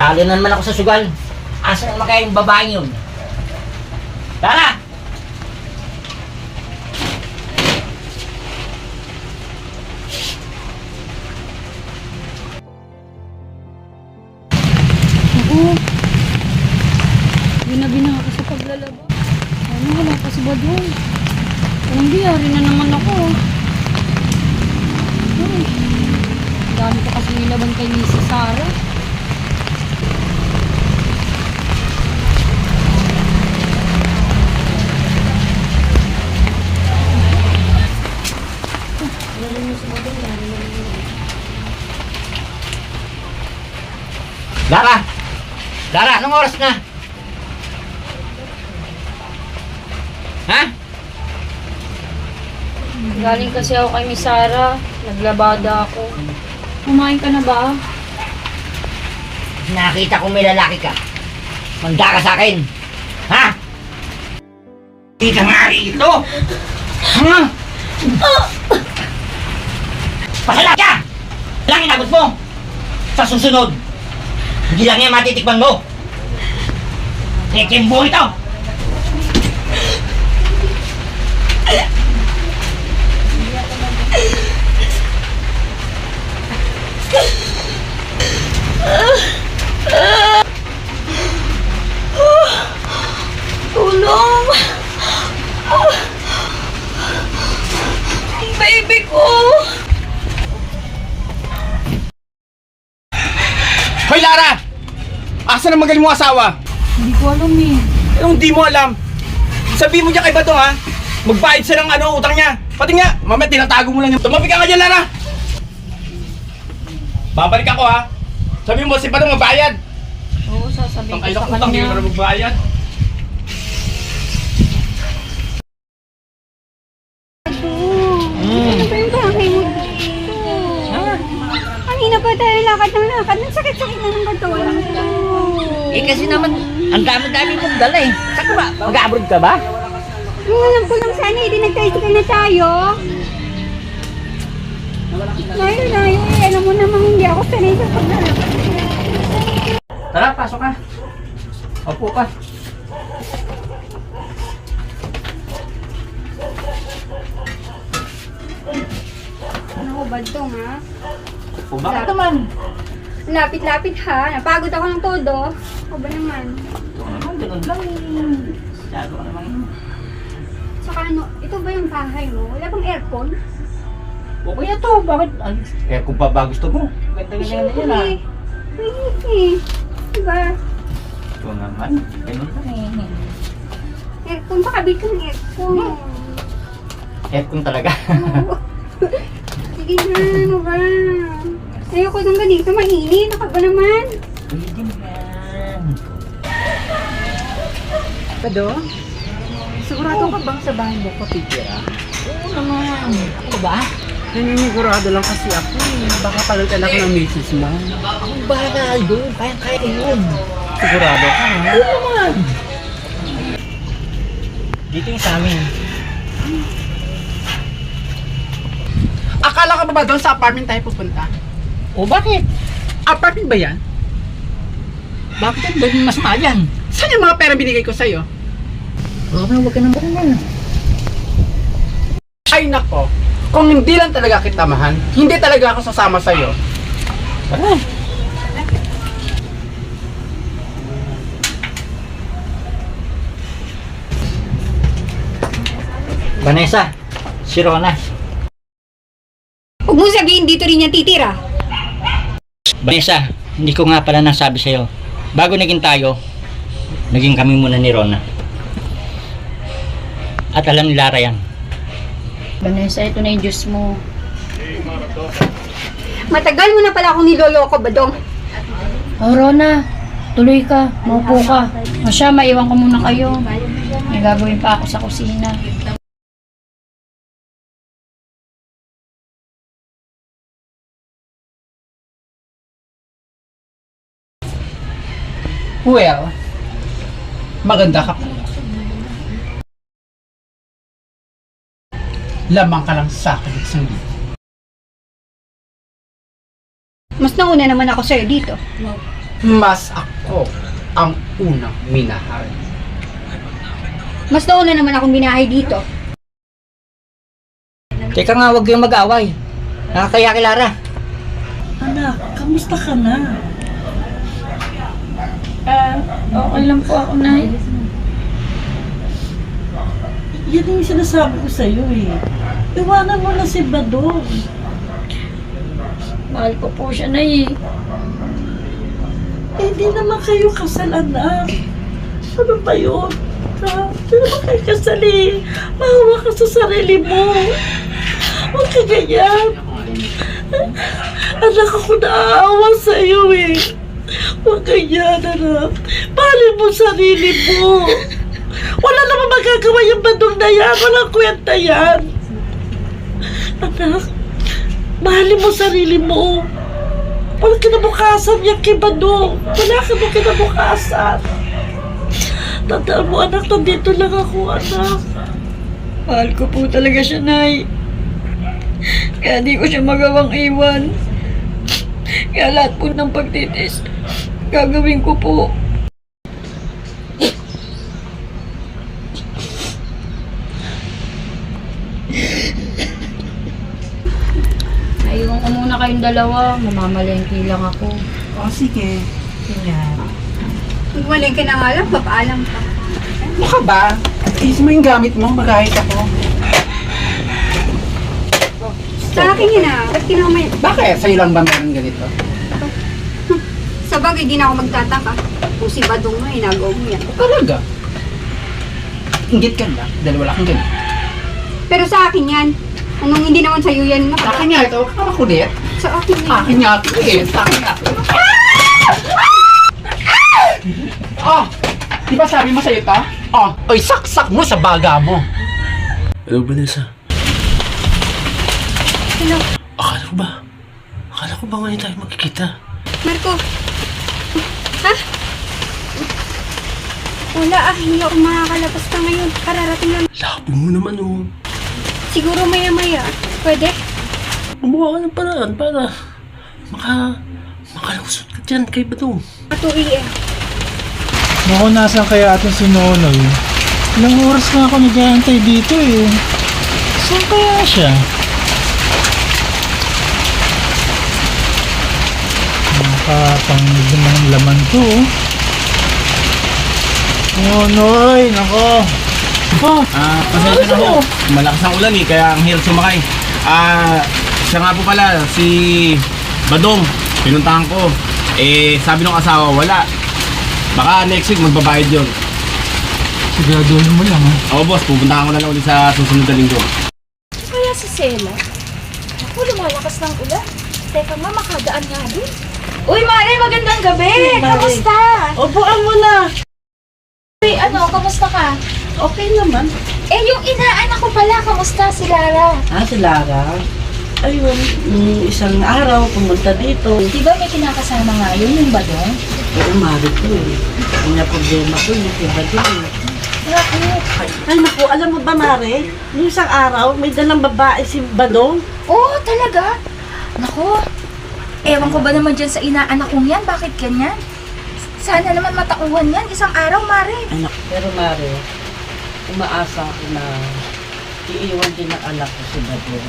Talo na naman ako sa sugal. Asa naman kaya yung babaeng yun? Tara! Oo. Ginabi na ako sa paglalaba. Ano, wala pa si Badong. Anong biyari na naman ako. Ay, dami ko kasi nilaban kay Mrs. Sarah. Lara! Lara, anong oras na? Ha? Galing kasi ako kay Miss Sarah. Naglabada ako. Kumain ka na ba? Nakita ko may lalaki ka. Manda ka sa akin. Ha? Hindi ka nga rito. Ha? Pasala ka! Lang inabot mo. Sa susunod, hindi lang yan matitikman mo. Tekembo ito. Tulong! Ang baby ko! Hoy Lara! Asa na magaling mong asawa? Hindi ko alam eh. Anong di mo alam? Sabihin mo dyan kay Bato ha? Magbayad siya ng utang niya. Pati nga, mamaya tinatago mo lang yung... Tumabi ka nga dyan Lara! Babalik ako ha? Sabihin mo si Bato magbayad. Oo, sasabihin ko sa Utang hindi mo kanya. na magbayad. Ano ba yung bahay mo dito? Kanina pa tayo lakad ng lakad. Ang sakit-sakit na ng katawan ko. Eh kasi naman, ang dami-dami mong dala eh. Saan ka ba? Mag-abroad ka ba? Yung alam ko lang sana, hindi nag-tricycle na tayo. Layo, eh. Alam mo namang hindi ako sanay sa paglalakad. Tara, pasok ka. Opo ka. Ano ko ba ito, ha? O bakit naman? Lapit-lapit ha. Napagod ako ng todo. Ako ba naman? Ito naman, ganun lang. Masyado ka naman. Saka ano, ito ba yung bahay mo? Wala bang aircon? Okay na to, bakit? Eh kung pa ba gusto mo? Ganda-ganda na yan ah. Ay, diba? Ito naman, ganun lang eh. Aircon, pakabit ka ng aircon. Aircon talaga. Oo. Sige na, ano ba? Ayoko nang ganito, mainit. Ako ba naman? Pwede yan. Pado? Sigurado ka bang sa bahay mo kapitira? Oo naman. Ako ba? Naninisigurado lang kasi ako eh. Baka palitan ako ng misis mo. Akong bahala doon. Kaya yun. Sigurado ka ha? Oo naman. Dito yung sa amin. Akala ka ba doon sa apartment tayo pupunta? O bakit? Apartment ba yan? Bakit yung doon mas mayan? Saan yung mga pera binigay ko sa'yo? Okay, huwag ka nang barangan. Ay nako, kung hindi lang talaga kita mahal, hindi talaga ako sasama sa'yo. Tara. Vanessa, si Rona. Huwag mo sabihin dito rin yan titira. Vanessa, hindi ko nga pala nasabi sa'yo. Bago naging tayo, naging kami muna ni Rona. At alam ni Lara yan. Vanessa, ito na yung juice mo. Matagal mo na pala akong niloloko, Badong. Oh, Rona, tuloy ka, maupo ka. O siya, maiwan ko muna kayo. May gagawin pa ako sa kusina. Well, maganda ka pala. Lamang ka lang sa akin at sangli. Mas nauna naman ako sa'yo dito. mas ako ang unang minahal. Mas nauna naman akong binahay dito. Teka nga, huwag kayong mag-away. Nakakaya kay Lara. Anak, kamusta ka na? Okay lang po ako, Nay. Yan yung sinasabi ko sa'yo eh. Iwanan mo na si Badong. Mahal ko po siya, Nay. Eh, di naman kayo kasal, anak. Ano ba yun? Ha? Di naman kayo kasal eh. Mahawa ka sa sarili mo. Huwag ka ganyan. Anak, ako naaawa sa'yo eh. Huwag ganyan, anak. Mahalin mo sarili mo. Wala naman magagawa yung Badong na yan. Walang kwenta yan. Anak, mahalin mo sarili mo. Walang kinabukasan yan kay Badong. Wala ka na kinabukasan. Tandaan mo, anak, nandito lang ako, anak. Mahal ko po talaga siya, Nay. Kaya di ko siya magawang iwan. Kaya lahat po ng pagtitis, gagawin ko po. Naiwan ko muna kayong dalawa. Mamamalengke lang ako. O, sige. Yan. Magmaling ka na nga lang, papaalam ka. Ano ka ba? Ayos mo yung gamit mo, magahit ako. Sa akin yun ah, ba't kinamay? Bakit? Sa'yo lang ba meron ganito? Sa bagay, di na ako magtataka. Kung si Badong mo, inagaw mo yan. Talaga? Inggit ka ba? Dahil wala kang ganito. Pero sa akin yan. Anong hindi naman sa'yo yan? Sa akin nga ito, huwag ka makulit. Sa akin yan. Akin nga ito eh. Sa akin nga ito. Oh! Di ba sabi mo sa'yo ito? Oh! Oy, saksak mo sa baga mo. Hello, Vanessa. Hello, Akala ko ba ngayon tayo magkikita? Marco. Ha? Wala ah, hindi ako makakalabas pa ngayon. Kararating lang. Labo mo naman oh. Siguro maya-maya. Pwede? Gumawa ka ng paraan para makalusot ka dyan kay Badong. Matuwi eh. Naku, nasan kaya atin si Nonoy? Ilang oras na ako nag-aantay dito eh. Saan kaya siya? Nakapangid naman ang laman to oh. Nonoy, nako. Oh, Pasensya na ho. Malakas ang ulan eh, kaya ang hirap sumakay. Siya nga po pala, si Badong. Pinuntahan ko. Eh, sabi ng asawa, wala. Baka next week magbabayad yun. siguraduhin mo lang ha. Oo boss, pupuntahan ko na lang ulit sa susunod na linggo. Kaya si Sela? Ako, lumalakas ng ulan. Teka nga, makadaan nga din. Uy, Mare, magandang gabi! Kamusta? Upuan mo na. Uy, ano, kamusta ka? Okay naman. Eh, yung inaanak ko pala, kamusta si Lara? Si Lara. Ayun, isang araw pumunta dito. Di ba may kinakasama nga yun, yung Badong? Umari ko eh. Ang problema ko yung iba din. Bakit? Ay naku, alam mo ba Mare? Nung isang araw, may dalang babae si Badong. Oo, talaga? Naku, ewan ko ba naman dyan sa inaanak kong yan? Bakit ganyan? Sana naman matauhan yan, isang araw, Mare. Anak, pero Mare, umaasa ako na iiwan din ng anak ko si Badong.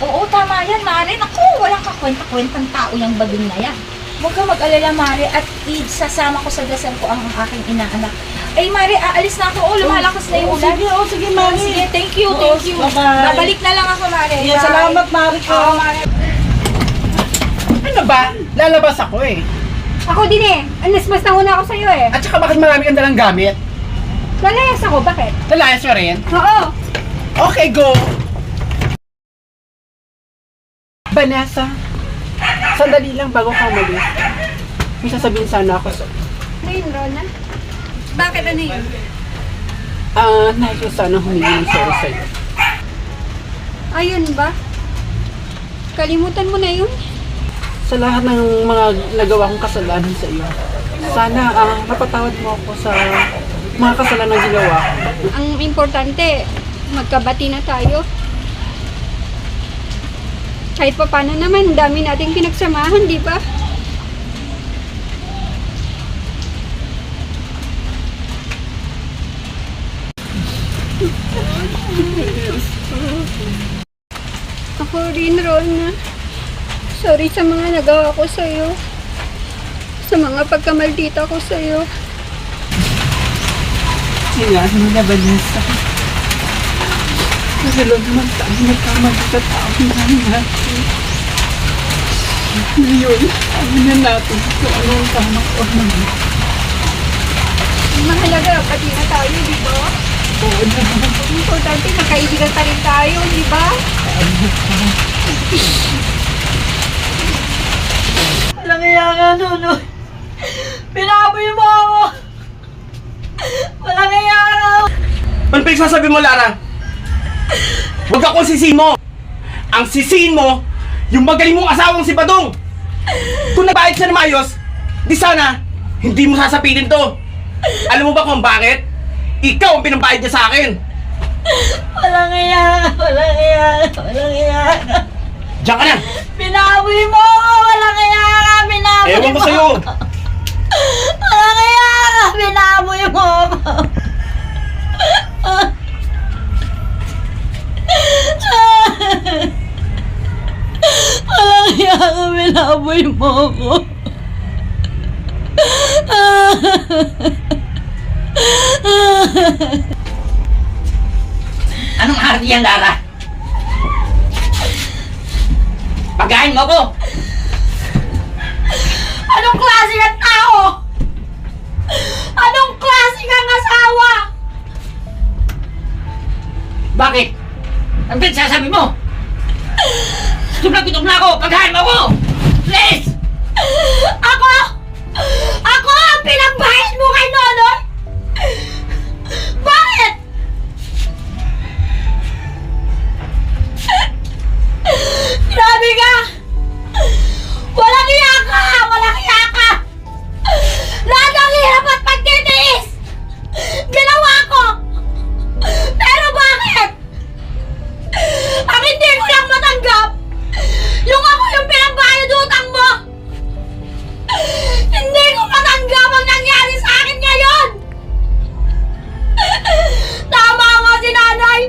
Oo, tama yan, Mare. Naku, walang kakwenta-kwentang tao yung Badong na yan. Huwag ka mag-alala, Mare, at isasama ko sa dasal ko ang aking inaanak. Ay, Mare, aalis na ako. Oh, lumalakas na yung ulan. Sige Mare. Sige, thank you, Oo, thank you. bye-bye. Babalik na lang ako, Mare. Yeah, Bye. salamat Mare ko. Oo, Mare. Ano ba? Lalabas ako eh. Ako din eh. Anismas na una ako sa'yo eh. At saka bakit marami kang dalang gamit? Lalayas ako, bakit? Lalayas mo rin? Oo. Okay, go! Vanessa, sandali lang bago ka umalis. May sasabihin sana ako. Ngayon, Rona. Bakit ano yun? Nais ko sana humingi ng sorry sa'yo. Ayun ba? Kalimutan mo na yun. Sa lahat ng mga nagawa kong kasalanan sa iyo. Sana mapatawad mo ako sa mga kasalanan na ginawa ko. Ang importante, magkabati na tayo. Kahit pa paano naman, dami nating pinagsamahan, di ba? Rona. Sorry sa mga nagawa ko sa'yo. Sa mga pagkamaldita ko sa'yo. Kailangan mo na, Vanessa. Kasi loob naman tayo nagkamali sa taong natin. Ngayon, amin na natin kung ano ang tama ko naman. Mahalaga, pati na tayo, di ba? Oo naman. Importante, magkaibigan pa rin tayo, di ba? Walang iya ka, Nonoy. Pinaboy mo ako. Walang iya ka. Ano pinagsasabi mo, Lara? Huwag akong sisihin mo! Ang sisihin mo, yung magaling mong asawang si Badong! Kung nagbayad siya ng maayos, di sana, hindi mo sasapitin to! Alam mo ba kung bakit? Ikaw ang pinambayad niya sa akin! Walang iya ka. Walang iya ka. Walang iya ka. Diyan ka na! Pinaboy mo ako. Walang iya ka. Pinaboy mo. Ewan ko sa'yo! Walang iya ka. Pinaboy mo ako. Walang iya ka. Pinaboy mo ako. Anong arte yan, Lara? Pagahin mo ko! Anong klase ng tao? Anong klase kang asawa? Bakit? Ang pinagsasabi mo? Gutom na ako! Pagahin mo ko! Please! Ako? Ako ang pinagbayad mo kay Nonoy? Bakit? Grabe ka! Walang iya ka! Walang iya ka! Lahat ng hirap at pagtitiis! Ginawa ko! Pero bakit? Ang hindi ko lang matanggap, yung ako yung pinagbayad utang mo! Hindi ko matanggap ang nangyari sa akin ngayon! Tama nga si nanay!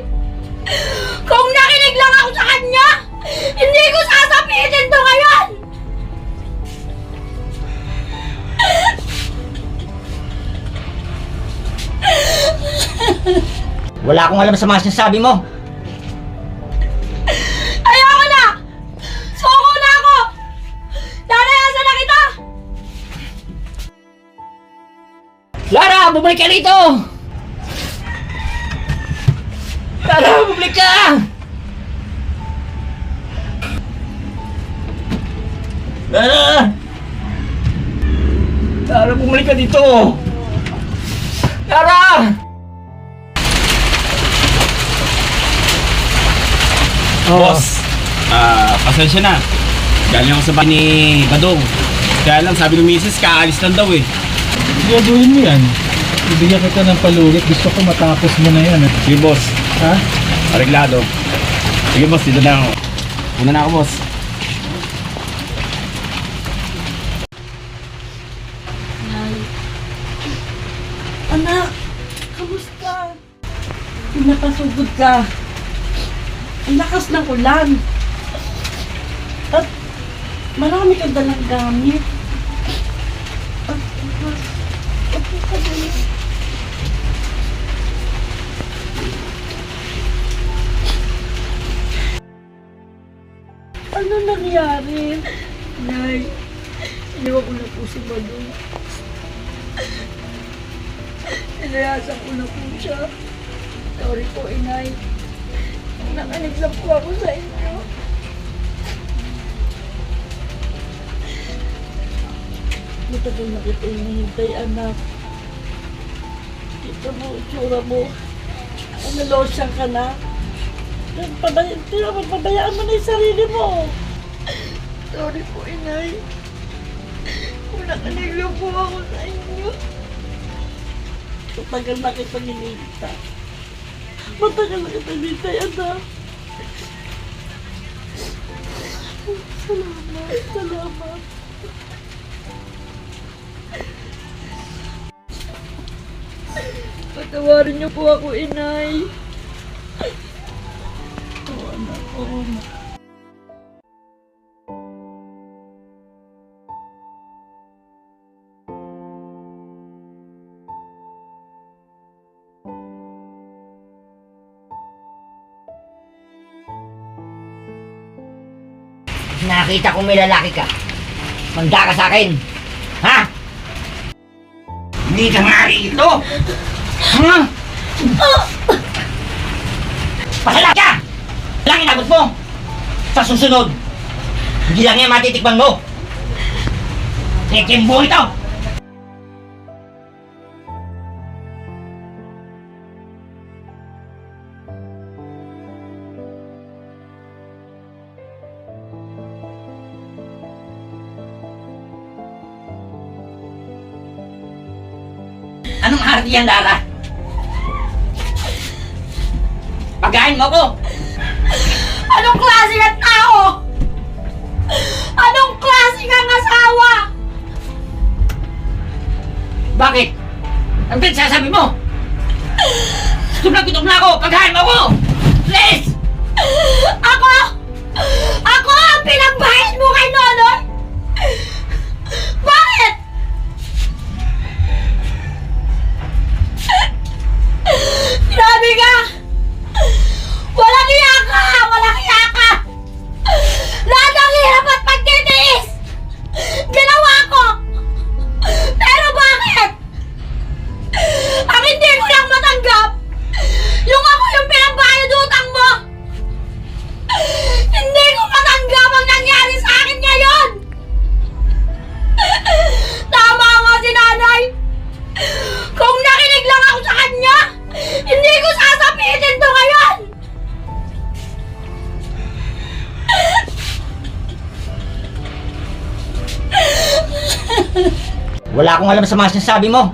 Kung nakinig lang ako sa kanya, hindi ko sasapitin to ngayon! Wala akong alam sa mga sinasabi mo. Ayoko na! Suko na ako! Lalayasan na kita! Lara! Bumalik ka rito! Lara! Bumalik ka! Lara! Lara! Bumalik ka dito! Lara! Boss, pasensya na. Galing ako sa bahay ni Badong. Kaya lang, sabi ng misis, kaalis lang daw eh. Siguraduhin mo yan. Ibigyan kita ng palulit. Gusto ko matapos mo na yan. Sige, boss. Ha? Areglado. Sige, boss. Dito na ako. Una na ako, boss. Anak, kamusta? Pinapasugod ka. Ang lakas ng ulan. At marami kang dalang gamit. At opo ka dali. Ano nangyari? Nay, iniwan ko na po si Badong. Inayasan ko na po siya. Sorry po, inay. Nakanig lang po ako sa inyo. Matagal na kita hinihintay, anak. Kita mo, tsura mo. Nalosyan ka na. Pabayaan mo na yung sarili mo. Sorry po, inay. Kung nakanig lang po ako sa inyo. Matagal na kita hinihintay. Matagal na kita hinihintay, anak. Salamat, salamat. Patawarin niyo po ako, inay. Oo, anak. Oo, anak. Nakita kong may lalaki ka. Manda ka sa akin. Ha? Hindi ka maaari ito. Ha? Pasala ka! Lang inabot mo. Sa susunod, hindi lang yan matitikman mo. Tikimbo ito. Anong arte yan, Lara? Pagahin mo ko! Anong klase ng tao? Anong klase kang asawa? Bakit? Ang pinagsasabi mo? Gutom na ako! Pagahin mo ko! Please! Ako? Ako ang pinagbayad mo kay Nonoy? Bakit? Grabe ka! Walang iya ka! Walang iya ka! Lahat ng hirap at pagtitiis! Ginawa ko! Pero bakit? Ang hindi ko lang matanggap, yung ako yung pinagbayad utang mo! Hindi ko matanggap ang nangyari sa akin ngayon! Tama nga si nanay! Kung nakinig lang ako sa kanya, hindi ko sasabihin to ngayon! Wala akong alam sa mga sinasabi mo.